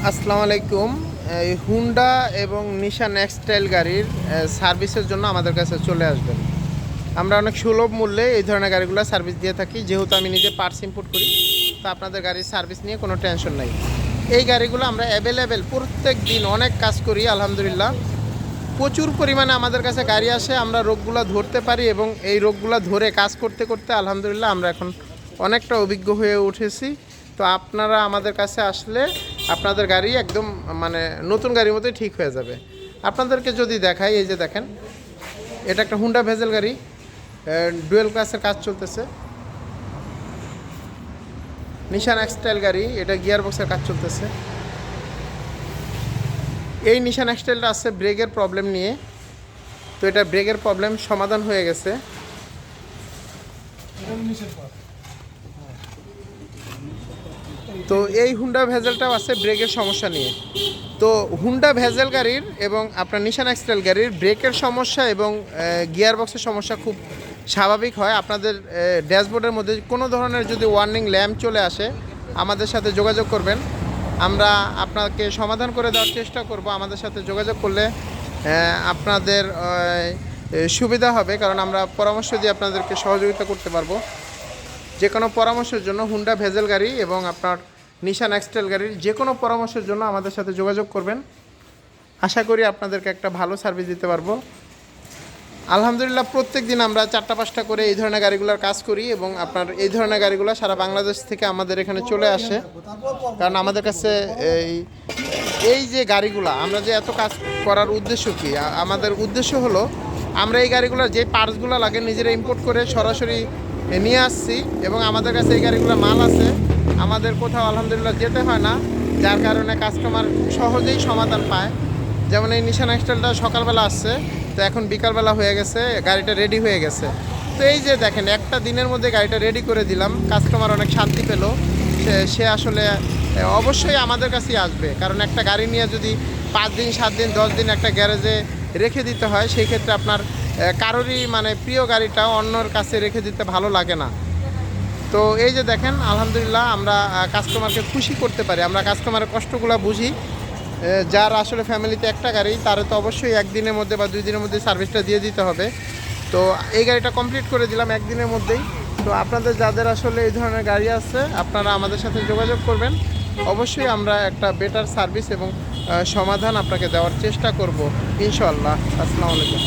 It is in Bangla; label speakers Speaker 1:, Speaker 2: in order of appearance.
Speaker 1: আসসালামু আলাইকুম। এই হুন্ডা এবং নিশান এক্সটাইল গাড়ির সার্ভিসের জন্য আমাদের কাছে চলে আসবেন। আমরা অনেক সুলভ মূল্যে এই ধরনের গাড়িগুলো সার্ভিস দিয়ে থাকি। যেহেতু আমি নিজে পার্টস ইম্পোর্ট করি, তো আপনাদের গাড়ির সার্ভিস নিয়ে কোনো টেনশন নাই। এই গাড়িগুলো আমরা অ্যাভেলেবেল প্রত্যেক দিন অনেক কাজ করি আলহামদুলিল্লাহ। প্রচুর পরিমাণে আমাদের কাছে গাড়ি আসে, আমরা রোগগুলো ধরতে পারি এবং এই রোগগুলো ধরে কাজ করতে করতে আলহামদুলিল্লাহ আমরা এখন অনেকটা অভিজ্ঞ হয়ে উঠেছি। তো আপনারা আমাদের কাছে আসলে আপনাদের গাড়ি একদম মানে নতুন গাড়ির মতোই ঠিক হয়ে যাবে। আপনাদেরকে যদি দেখাই, এই যে দেখেন, এটা একটা হুন্ডা ভেজেল গাড়ি, ডুয়েল ক্লাসের কাজ চলতেছে। নিশান এক্সটাইল গাড়ি, এটা গিয়ার বক্সের কাজ চলতেছে। এই নিশান এক্সটাইলটা আছে ব্রেকের প্রবলেম নিয়ে, তো এটা ব্রেকের প্রবলেম সমাধান হয়ে গেছে। তো এই হুন্ডা ভেজেলটাও আছে ব্রেকের সমস্যা নিয়ে। তো হুন্ডা ভেজেল গাড়ির এবং আপনার নিশান এক্সটাইল গাড়ির ব্রেকের সমস্যা এবং গিয়ার বক্সের সমস্যা খুব স্বাভাবিক হয়। আপনাদের ড্যাশবোর্ডের মধ্যে কোনো ধরনের যদি ওয়ার্নিং ল্যাম্প চলে আসে, আমাদের সাথে যোগাযোগ করবেন, আমরা আপনাকে সমাধান করে দেওয়ার চেষ্টা করব। আমাদের সাথে যোগাযোগ করলে আপনাদের সুবিধা হবে, কারণ আমরা পরামর্শ দিয়ে আপনাদেরকে সহযোগিতা করতে পারবো। যে কোনো পরামর্শের জন্য হুন্ডা ভেজেল গাড়ি এবং আপনার নিশান এক্সটাইল গাড়ির যে কোনো পরামর্শের জন্য আমাদের সাথে যোগাযোগ করবেন। আশা করি আপনাদেরকে একটা ভালো সার্ভিস দিতে পারবো। আলহামদুলিল্লাহ প্রত্যেক দিন আমরা 4টা-5টা করে এই ধরনের গাড়িগুলোর কাজ করি এবং আপনার এই ধরনের গাড়িগুলো সারা বাংলাদেশ থেকে আমাদের এখানে চলে আসে। কারণ আমাদের কাছে এই যে গাড়িগুলো আমরা যে এত কাজ করার উদ্দেশ্য কি, আমাদের উদ্দেশ্য হলো আমরা এই গাড়িগুলোর যে পার্টসগুলো লাগে নিজেরা ইম্পোর্ট করে সরাসরি নিয়ে আসছি এবং আমাদের কাছে এই গাড়িগুলো মাল আছে, আমাদের কোথাও আলহামদুলিল্লাহ যেতে হয় না, যার কারণে কাস্টমার সহজেই সমাধান পায়। যেমন এই নিশান এক্সটাইলটা সকালবেলা আসছে, তো এখন বিকালবেলা হয়ে গেছে, গাড়িটা রেডি হয়ে গেছে। তো এই যে দেখেন, একটা দিনের মধ্যে গাড়িটা রেডি করে দিলাম, কাস্টমার অনেক শান্তি পেল। সে আসলে অবশ্যই আমাদের কাছেই আসবে, কারণ একটা গাড়ি নিয়ে যদি 5 দিন 7 দিন 10 দিন একটা গ্যারেজে রেখে দিতে হয়, সেই ক্ষেত্রে আপনার কারোরই মানে প্রিয় গাড়িটা অন্যর কাছে রেখে দিতে ভালো লাগে না। তো এই যে দেখেন, আলহামদুলিল্লাহ আমরা কাস্টমারকে খুশি করতে পারি, আমরা কাস্টমারের কষ্টগুলো বুঝি। যার আসলে ফ্যামিলিতে একটা গাড়ি, তার তো অবশ্যই একদিনের মধ্যে বা 2 দিনের মধ্যে সার্ভিসটা দিয়ে দিতে হবে। তো এই গাড়িটা কমপ্লিট করে দিলাম একদিনের মধ্যেই। তো আপনাদের যাদের আসলে এই ধরনের গাড়ি আছে, আপনারা আমাদের সাথে যোগাযোগ করবেন। অবশ্যই আমরা একটা বেটার সার্ভিস এবং সমাধান আপনাকে দেওয়ার চেষ্টা করব ইনশাআল্লাহ। আসসালামু আলাইকুম।